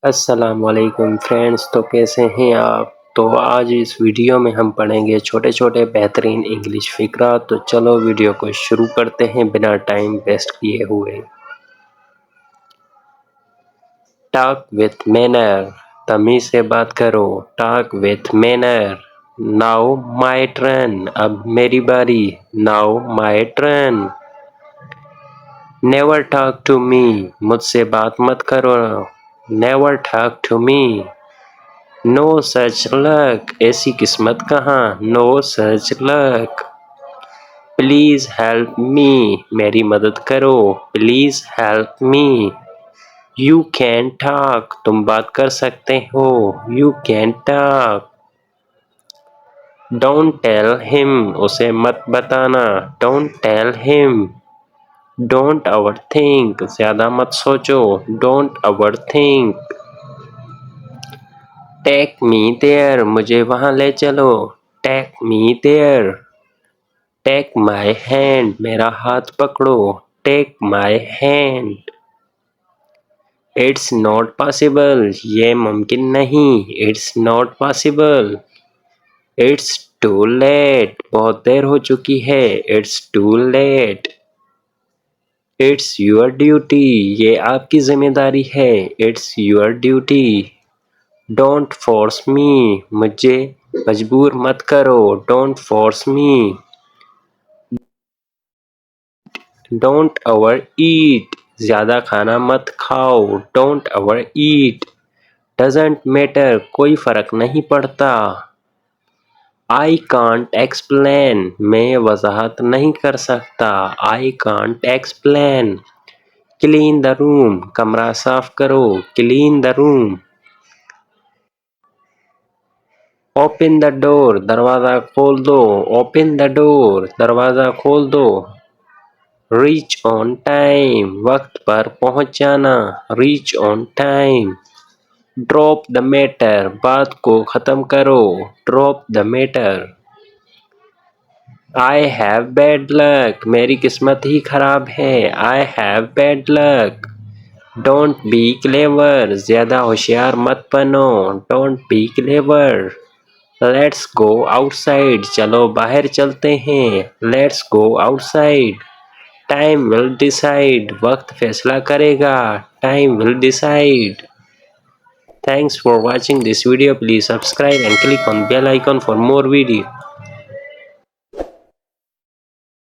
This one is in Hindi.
अस्सलाम वालेकुम फ्रेंड्स, तो कैसे हैं आप। तो आज इस वीडियो में हम पढ़ेंगे छोटे छोटे बेहतरीन इंग्लिश फ़िक्रा। तो चलो वीडियो को शुरू करते हैं बिना टाइम वेस्ट किए हुए। टॉक विथ मैनर, तमीज़ से बात करो। Talk with manner. Now my turn, अब मेरी बारी। Now my turn. Never talk to me, मुझसे बात मत करो। Never talk to me. No such luck, ऐसी किस्मत कहाँ। No such luck. Please help me, मेरी मदद करो। Please help me. You can talk, तुम बात कर सकते हो। You can talk. Don't tell him, उसे मत बताना। Don't tell him. Don't overthink, ज्यादा मत सोचो। Don't overthink. Take me there, मुझे वहां ले चलो। Take me there. Take my hand, मेरा हाथ पकड़ो। Take my hand. It's not possible, ये मुमकिन नहीं। It's not possible. It's too late, बहुत देर हो चुकी है। It's too late. It's your duty, ये आपकी जिम्मेदारी है। It's your duty. Don't force me, मुझे मजबूर मत करो। Don't force me. Don't overeat, ज्यादा खाना मत खाओ। Don't over eat. Doesn't matter, कोई फर्क नहीं पड़ता। आई कांट एक्सप्लेन, मैं वजाहत नहीं कर सकता। I can't explain. Clean the room, कमरा साफ करो। Clean the room. Open the door, दरवाजा खोल दो। ओपन द डोर, दरवाजा खोल दो। रीच ऑन टाइम, वक्त पर पहुंच जाना। Reach on time. Drop the matter, बात को खत्म करो। Drop the matter. I have bad luck, मेरी किस्मत ही खराब है। I have bad luck. Don't be clever, ज्यादा होशियार मत बनो। Don't be clever. Let's go outside, चलो बाहर चलते हैं। Let's go outside. Time will decide, वक्त फैसला करेगा। Time will decide. Thanks for watching this video. Please subscribe and click on bell icon for more video.